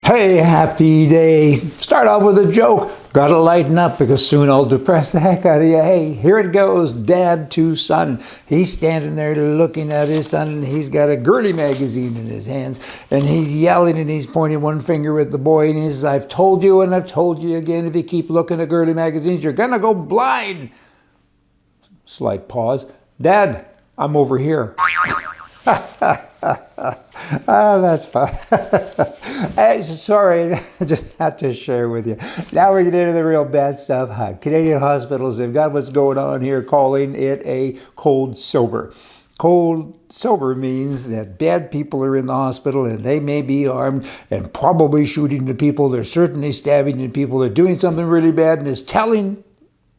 Hey, happy day. Start off with a joke. Gotta lighten up because soon I'll depress the heck out of you. Hey, here it goes. Dad to son. He's standing there looking at his son and he's got a girly magazine in his hands and he's yelling and he's pointing one finger at the boy and he says, I've told you and I've told you again, if you keep looking at girly magazines, you're gonna go blind. Slight pause. Dad, I'm over here. That's fun. Sorry, I just had to share with you. Now we're getting into the real bad stuff. Canadian hospitals, they've got what's going on here, calling it a cold silver. Cold silver means that bad people are in the hospital and they may be armed and probably shooting the people. They're certainly stabbing the people. They're doing something really bad and is telling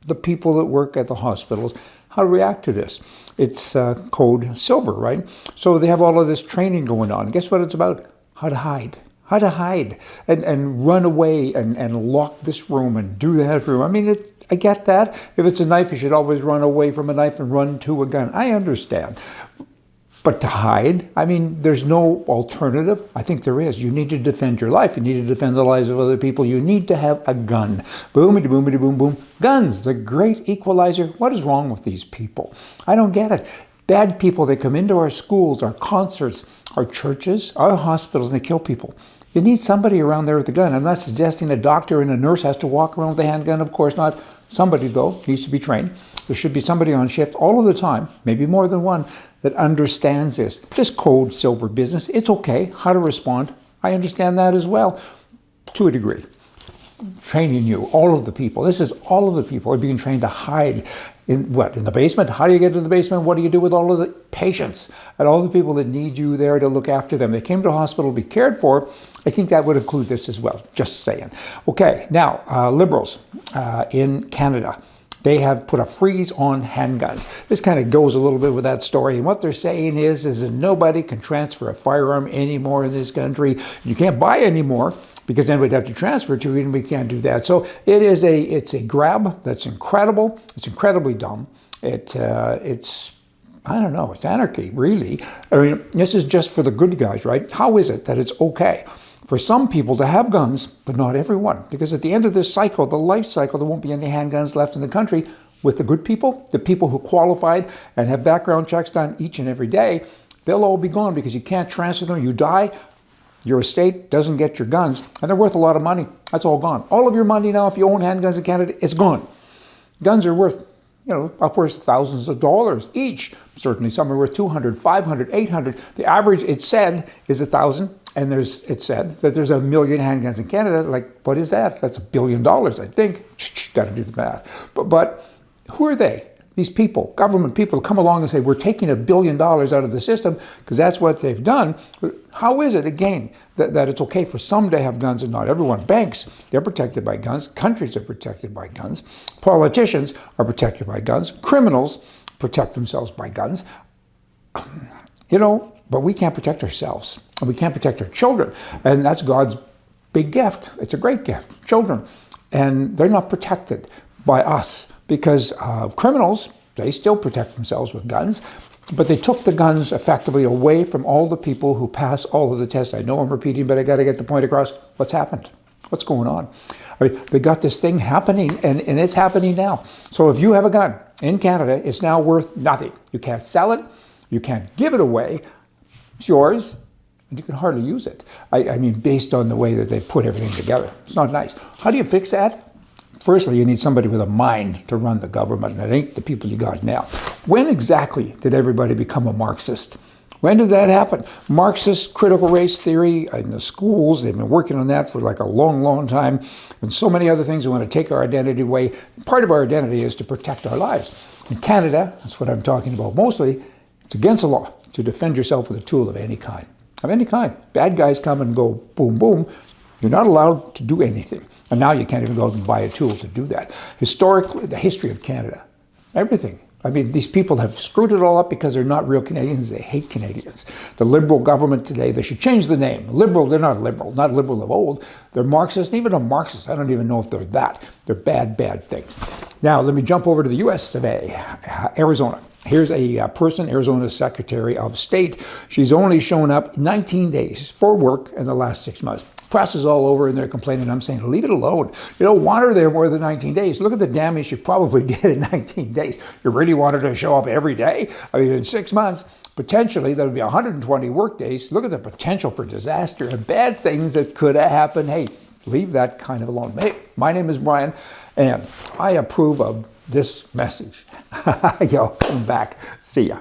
the people that work at the hospitals how to react to this. It's code silver, right? So they have all of this training going on. Guess what it's about? How to hide. How to hide and run away and lock this room and do that room. I mean, I get that. If it's a knife, you should always run away from a knife and run to a gun. I understand. But to hide, I mean, there's no alternative. I think there is. You need to defend your life. You need to defend the lives of other people. You need to have a gun. Boomity, boomity, boom, boom. Guns, the great equalizer. What is wrong with these people? I don't get it. Bad people, they come into our schools, our concerts, our churches, our hospitals, and they kill people. You need somebody around there with a gun. I'm not suggesting a doctor and a nurse has to walk around with a handgun. Of course not. Somebody, though, needs to be trained. There should be somebody on shift all of the time, maybe more than one, that understands this. This cold silver business, it's okay. How to respond, I understand that as well, to a degree. Training you, all of the people. This is all of the people are being trained to hide in what? In the basement? How do you get to the basement? What do you do with all of the patients and all the people that need you there to look after them? They came to the hospital to be cared for. I think that would include this as well. Just saying. Okay, now Liberals in Canada, they have put a freeze on handguns. This kind of goes a little bit with that story. And what they're saying is that nobody can transfer a firearm anymore in this country. You can't buy anymore because then we'd have to transfer it to you, and we can't do that. So it's a grab that's incredible. It's incredibly dumb. It's I don't know. It's anarchy, really. I mean, this is just for the good guys, right? How is it that it's okay for some people to have guns, but not everyone? Because at the end of this cycle, the life cycle, there won't be any handguns left in the country. With the good people, the people who qualified and have background checks done each and every day, they'll all be gone because you can't transfer them. You die, your estate doesn't get your guns, and they're worth a lot of money. That's all gone. All of your money now, if you own handguns in Canada, it's gone. Guns are worth, upwards of thousands of dollars each. Certainly some are worth 200, 500, 800. The average, it's said, is 1,000. And it's said that there's 1 million handguns in Canada. Like, what is that? That's $1 billion, I think. Got to do the math. But who are they? These people, government people, come along and say, we're taking $1 billion out of the system because that's what they've done. How is it, again, that it's okay for some to have guns and not everyone? Banks, they're protected by guns. Countries are protected by guns. Politicians are protected by guns. Criminals protect themselves by guns. But we can't protect ourselves. And we can't protect our children. And that's God's big gift. It's a great gift, children. And they're not protected by us because criminals, they still protect themselves with guns. But they took the guns effectively away from all the people who pass all of the tests. I know I'm repeating, but I got to get the point across. What's happened? What's going on? I mean, they got this thing happening, and it's happening now. So if you have a gun in Canada, it's now worth nothing. You can't sell it. You can't give it away. It's yours, and you can hardly use it. I mean, based on the way that they put everything together. It's not nice. How do you fix that? Firstly, you need somebody with a mind to run the government, and it ain't the people you got now. When exactly did everybody become a Marxist? When did that happen? Marxist critical race theory in the schools, they've been working on that for like a long, long time, and so many other things. We want to take our identity away. Part of our identity is to protect our lives. In Canada, that's what I'm talking about mostly, it's against the law to defend yourself with a tool of any kind. Of any kind. Bad guys come and go boom, boom. You're not allowed to do anything. And now you can't even go out and buy a tool to do that. Historically, the history of Canada, everything. I mean, these people have screwed it all up because they're not real Canadians. They hate Canadians. The Liberal government today, they should change the name. Liberal, they're not liberal of old. They're Marxist, and even a Marxist. I don't even know if they're that. They're bad, bad things. Now, let me jump over to the US of A, Arizona. Here's a person, Arizona's Secretary of State. She's only shown up 19 days for work in the last 6 months. press is all over and they're complaining. I'm saying, leave it alone. You don't want her there more than 19 days. Look at the damage you probably did in 19 days. You really want her to show up every day? I mean, in 6 months, potentially, that would be 120 work days. Look at the potential for disaster and bad things that could have happened. Hey, leave that kind of alone. Hey, my name is Brian, and I approve of this message. Yo, come back. See ya.